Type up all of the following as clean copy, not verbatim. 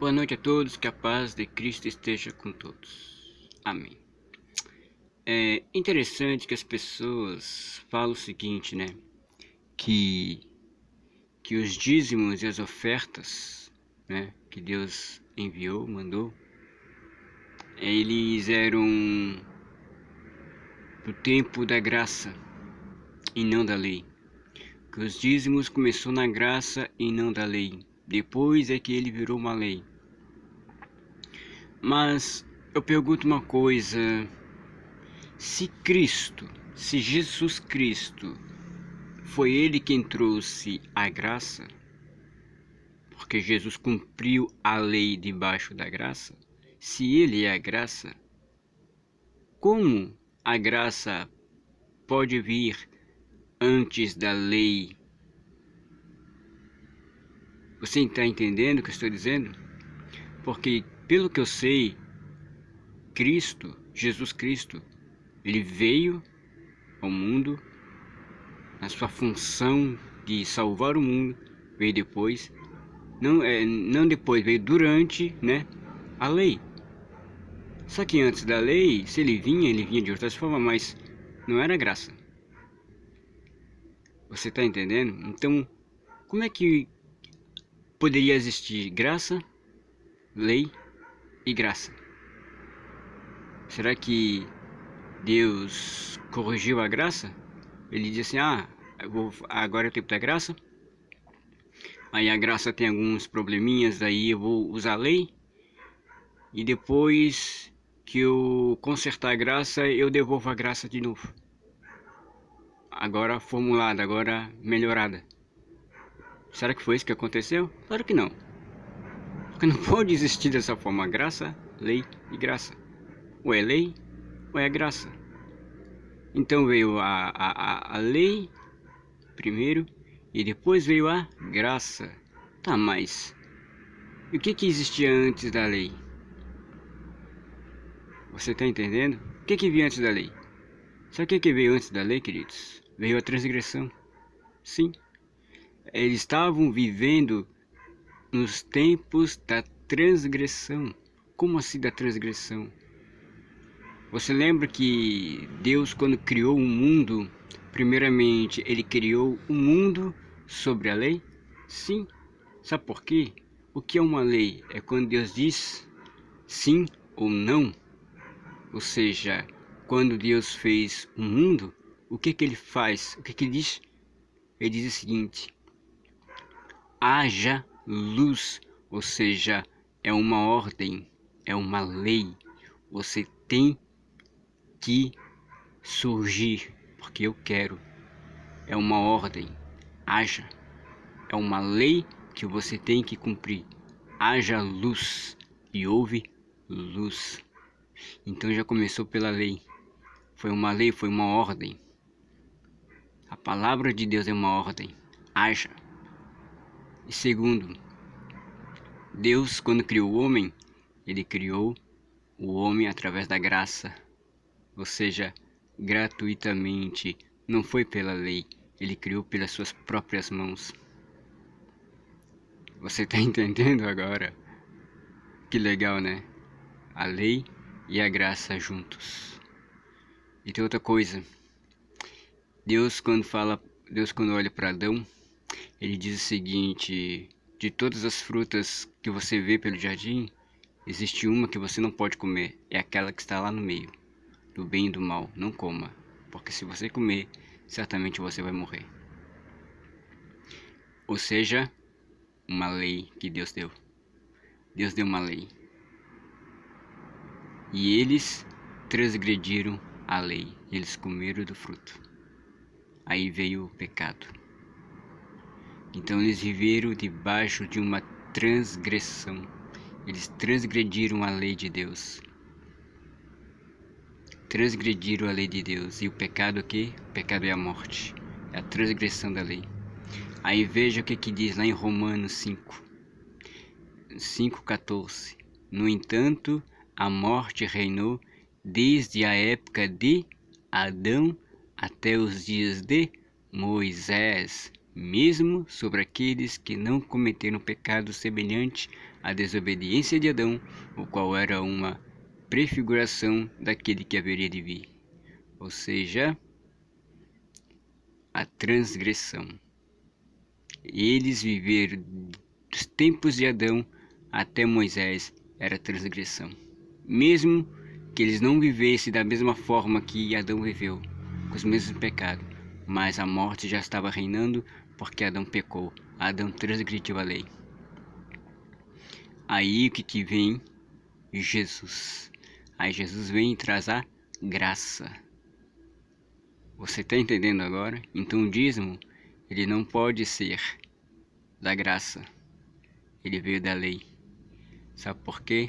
Boa noite a todos, que a paz de Cristo esteja com todos. Amém. É interessante que as pessoas falam o seguinte, né? Que os dízimos e as ofertas, né? Que Deus enviou, mandou, eles eram do tempo da graça e não da lei. Que os dízimos começou na graça e não da lei. Depois é que ele virou uma lei. Mas eu pergunto uma coisa: se Jesus Cristo, foi ele quem trouxe a graça, porque Jesus cumpriu a lei debaixo da graça, se ele é a graça, como a graça pode vir antes da lei? Você está entendendo o que eu estou dizendo? Porque, pelo que eu sei, Jesus Cristo, ele veio ao mundo na sua função de salvar o mundo, veio depois, não depois, veio durante, né, a lei. Só que antes da lei, se ele vinha de outras formas, mas não era graça. Você está entendendo? Então, como é que poderia existir graça, lei e graça? Será que Deus corrigiu a graça? Ele disse assim: agora é o tempo da graça. Aí a graça tem alguns probleminhas, daí eu vou usar a lei. E depois que eu consertar a graça, eu devolvo a graça de novo. Agora formulada, agora melhorada. Será que foi isso que aconteceu? Claro que não. Porque não pode existir dessa forma graça, lei e graça. Ou é lei, ou é graça. Então veio a lei primeiro e depois veio a graça. Tá, mas e o que existia antes da lei? Você está entendendo? O que veio antes da lei? Sabe o que veio antes da lei, queridos? Veio a transgressão. Sim, eles estavam vivendo nos tempos da transgressão. Como assim da transgressão? Você lembra que Deus, quando criou o mundo, primeiramente ele criou o mundo sobre a lei? Sim. Sabe por quê? O que é uma lei? É quando Deus diz sim ou não. Ou seja, quando Deus fez o mundo, o que ele faz? O que ele diz? Ele diz o seguinte: haja luz. Ou seja, é uma ordem, é uma lei. Você tem que surgir, porque eu quero. É uma ordem. Haja. É uma lei que você tem que cumprir. Haja luz. E houve luz. Então já começou pela lei. Foi uma lei, foi uma ordem. A palavra de Deus é uma ordem. Haja. E segundo, Deus, quando criou o homem, ele criou o homem através da graça. Ou seja, gratuitamente. Não foi pela lei. Ele criou pelas suas próprias mãos. Você está entendendo agora? Que legal, né? A lei e a graça juntos. E tem outra coisa. Deus quando olha para Adão, ele diz o seguinte: de todas as frutas que você vê pelo jardim, existe uma que você não pode comer. É aquela que está lá no meio, do bem e do mal. Não coma, porque se você comer, certamente você vai morrer. Ou seja, uma lei que Deus deu. Deus deu uma lei. E eles transgrediram a lei. Eles comeram do fruto. Aí veio o pecado. Então eles viveram debaixo de uma transgressão. Eles transgrediram a lei de Deus. Transgrediram a lei de Deus. E o pecado aqui? O pecado é a morte. É a transgressão da lei. Aí veja o que diz lá em Romanos 5:14. No entanto, a morte reinou desde a época de Adão até os dias de Moisés, mesmo sobre aqueles que não cometeram pecado semelhante a desobediência de Adão, o qual era uma prefiguração daquele que haveria de vir, ou seja, a transgressão. Eles viveram dos tempos de Adão até Moisés, era transgressão. Mesmo que eles não vivessem da mesma forma que Adão viveu, com os mesmos pecados, mas a morte já estava reinando porque Adão pecou, Adão transgrediu a lei. Aí que te vem Jesus. Aí Jesus vem e traz a graça. Você está entendendo agora? Então o dízimo, ele não pode ser da graça. Ele veio da lei. Sabe por quê?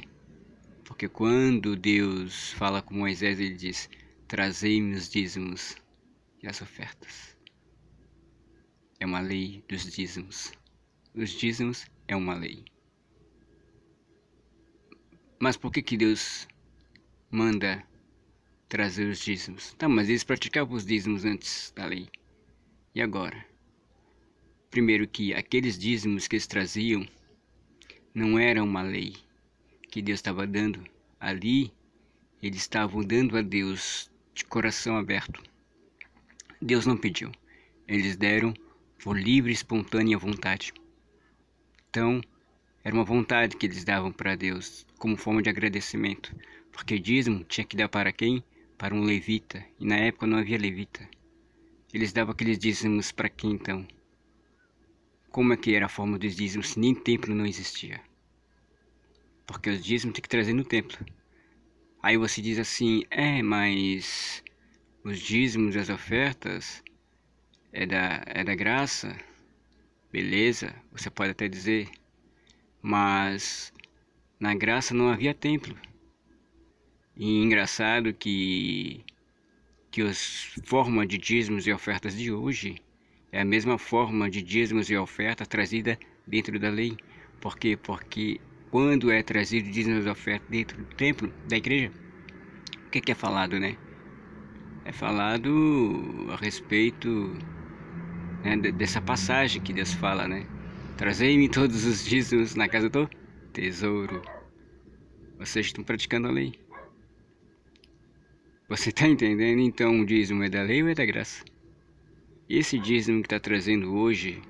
Porque quando Deus fala com Moisés, ele diz: trazei-me os dízimos e as ofertas. É uma lei dos dízimos. Os dízimos é uma lei. Mas por que Deus manda trazer os dízimos? Tá, mas eles praticavam os dízimos antes da lei. E agora? Primeiro que aqueles dízimos que eles traziam não era uma lei que Deus estava dando. Ali, eles estavam dando a Deus de coração aberto. Deus não pediu. Eles deram por livre e espontânea vontade. Então, era uma vontade que eles davam para Deus, como forma de agradecimento. Porque dízimo tinha que dar para quem? Para um levita. E na época não havia levita. Eles davam aqueles dízimos para quem então? Como é que era a forma dos dízimos se nem templo não existia? Porque os dízimos tem que trazer no templo. Aí você diz assim, mas os dízimos e as ofertas é da graça. Beleza, você pode até dizer. Mas na graça não havia templo. E engraçado que as formas de dízimos e ofertas de hoje é a mesma forma de dízimos e ofertas trazida dentro da lei. Por quê? Porque quando é trazido dízimos e ofertas dentro do templo, da igreja, o que é falado, né? É falado a respeito, né, dessa passagem que Deus fala, né? Trazei-me todos os dízimos na casa do tesouro. Vocês estão praticando a lei. Você está entendendo? Então o dízimo é da lei ou é da graça? Esse dízimo que está trazendo hoje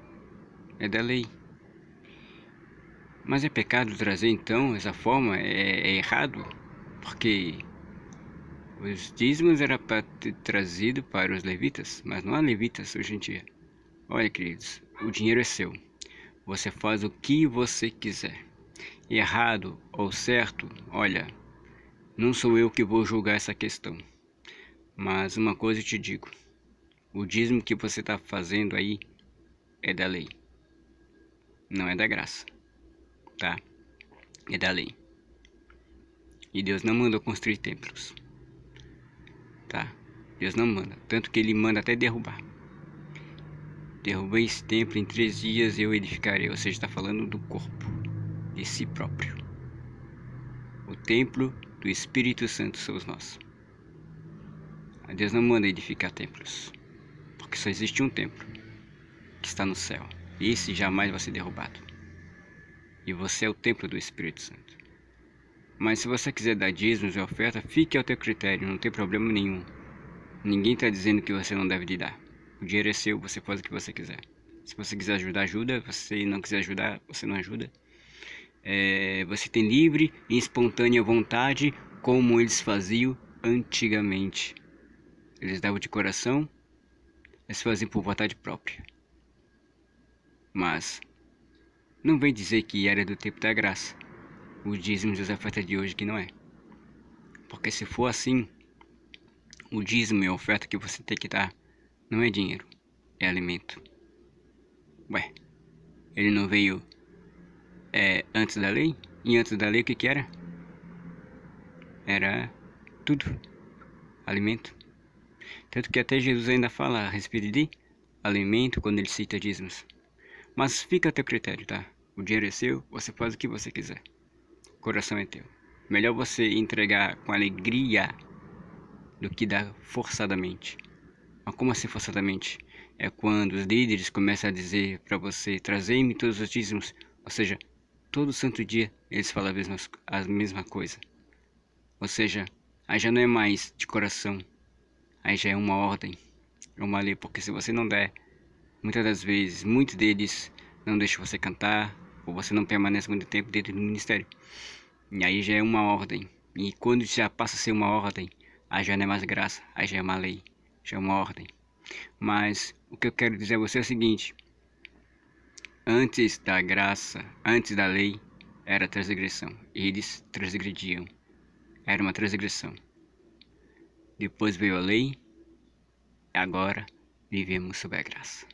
é da lei. Mas é pecado trazer então essa forma? É errado? Porque os dízimos era para ter trazido para os levitas, mas não há levitas hoje em dia. Olha, queridos, o dinheiro é seu. Você faz o que você quiser. Errado ou certo, olha, não sou eu que vou julgar essa questão. Mas uma coisa eu te digo, o dízimo que você está fazendo aí é da lei. Não é da graça, tá? É da lei. E Deus não mandou construir templos, tá? Deus não manda, tanto que ele manda até derrubar. Derrubei esse templo, em 3 dias eu edificarei. Ou seja, está falando do corpo, de si próprio. O templo do Espírito Santo somos nós. Deus não manda edificar templos, porque só existe um templo, que está no céu. Esse jamais vai ser derrubado. E você é o templo do Espírito Santo. Mas se você quiser dar dízimos e oferta, fique ao teu critério, não tem problema nenhum. Ninguém está dizendo que você não deve de dar. O dinheiro é seu, você faz o que você quiser. Se você quiser ajudar, ajuda. Se você não quiser ajudar, você não ajuda. Você tem livre e espontânea vontade, como eles faziam antigamente. Eles davam de coração, eles faziam por vontade própria. Mas não vem dizer que era do tempo da graça. O dízimo e as ofertas de hoje que não é. Porque se for assim, o dízimo e a oferta que você tem que dar não é dinheiro, é alimento. Ué, ele não veio antes da lei? E antes da lei o que era? Era tudo, alimento. Tanto que até Jesus ainda fala a respeito de alimento quando ele cita dízimos. Mas fica a teu critério, tá? O dinheiro é seu, você faz o que você quiser. O coração é teu. Melhor você entregar com alegria do que dar forçadamente. Mas como assim forçadamente? É quando os líderes começam a dizer para você: trazei-me todos os dízimos. Ou seja, todo santo dia eles falam a mesma coisa. Ou seja, aí já não é mais de coração, aí já é uma ordem, é uma lei, porque se você não der, muitas das vezes, muitos deles não deixam você cantar, ou você não permanece muito tempo dentro do ministério. E aí já é uma ordem. E quando já passa a ser uma ordem, aí já não é mais graça, aí já é uma lei, já é uma ordem. Mas o que eu quero dizer a você é o seguinte: antes da graça, antes da lei, era transgressão. Eles transgrediam. Era uma transgressão. Depois veio a lei, e agora vivemos sob a graça.